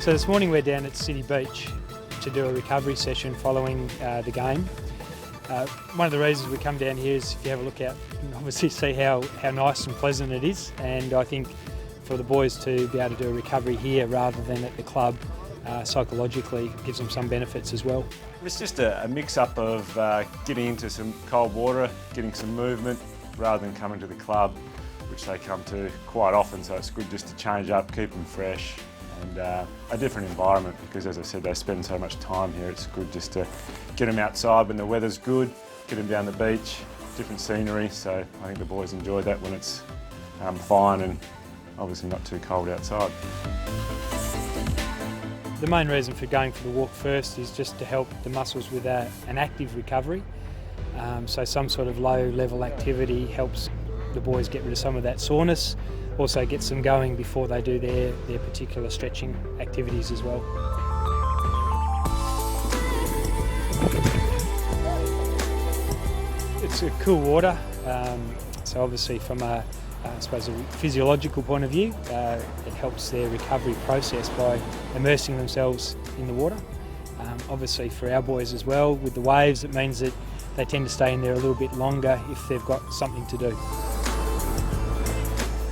So this morning we're down at City Beach to do a recovery session following the game. One of the reasons we come down here is if you have a look out, you can obviously see how nice and pleasant it is, and I think for the boys to be able to do a recovery here rather than at the club psychologically gives them some benefits as well. It's just a mix-up of getting into some cold water, getting some movement rather than coming to the club, which they come to quite often, so it's good just to change up, keep them fresh, and a different environment because, as I said, they spend so much time here. It's good just to get them outside when the weather's good, get them down the beach, different scenery, so I think the boys enjoy that when it's fine and obviously not too cold outside. The main reason for going for the walk first is just to help the muscles with an active recovery. So some sort of low level activity helps the boys get rid of some of that soreness, also gets them going before they do their particular stretching activities as well. It's a cool water, so obviously from a physiological point of view, it helps their recovery process by immersing themselves in the water. Obviously for our boys as well, with the waves, it means that they tend to stay in there a little bit longer if they've got something to do.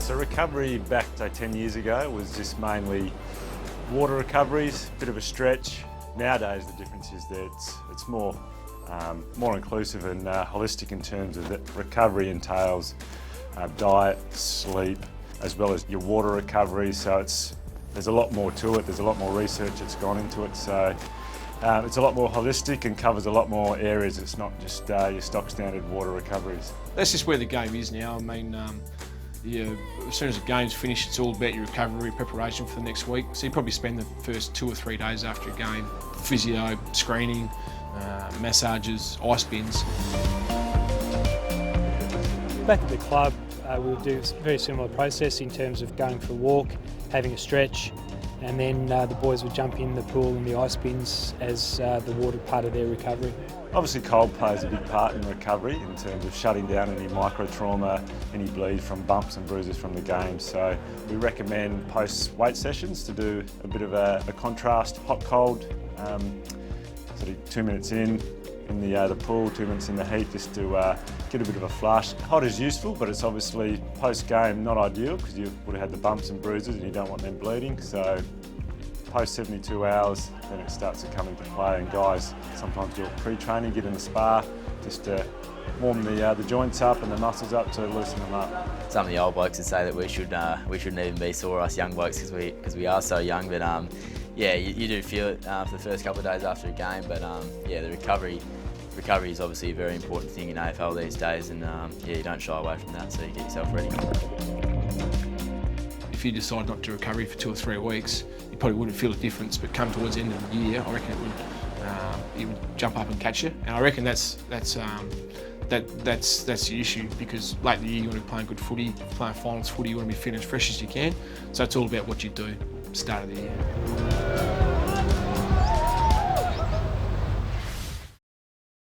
So recovery back 10 years ago was just mainly water recoveries, a bit of a stretch. Nowadays the difference is that it's more inclusive and holistic in terms of that recovery entails diet, sleep, as well as your water recovery. So there's a lot more to it. There's a lot more research that's gone into it. So it's a lot more holistic and covers a lot more areas. It's not just your stock standard water recoveries. That's just where the game is now. I mean, as soon as the game's finished, it's all about your recovery, preparation for the next week. So you probably spend the first 2 or 3 days after a game, physio, screening, massages, ice bins. Back at the club, we'll do a very similar process in terms of going for a walk, having a stretch, and then the boys would jump in the pool and the ice bins as the water part of their recovery. Obviously cold plays a big part in recovery in terms of shutting down any micro-trauma, any bleed from bumps and bruises from the game. So we recommend post-weight sessions to do a bit of a contrast, hot-cold, sort of 2 minutes in the pool, 2 minutes in the heat, just to get a bit of a flush. Hot is useful, but it's obviously post-game not ideal because you would have had the bumps and bruises and you don't want them bleeding. So post 72 hours, then it starts to come into play, and guys sometimes do it pre-training, get in the spa, just to warm the joints up and the muscles up to loosen them up. Some of the old blokes would say that we shouldn't even be sore, us young blokes, because we are so young. But yeah, you do feel it for the first couple of days after a game. But yeah, the recovery is obviously a very important thing in AFL these days, and yeah, you don't shy away from that, so you get yourself ready. If you decide not to recover for 2 or 3 weeks, you probably wouldn't feel a difference, but come towards the end of the year, I reckon it would jump up and catch you. And I reckon that's the issue, because late in the year you want to be playing good footy, playing finals footy, you want to be fit and as fresh as you can. So it's all about what you do at the start of the year.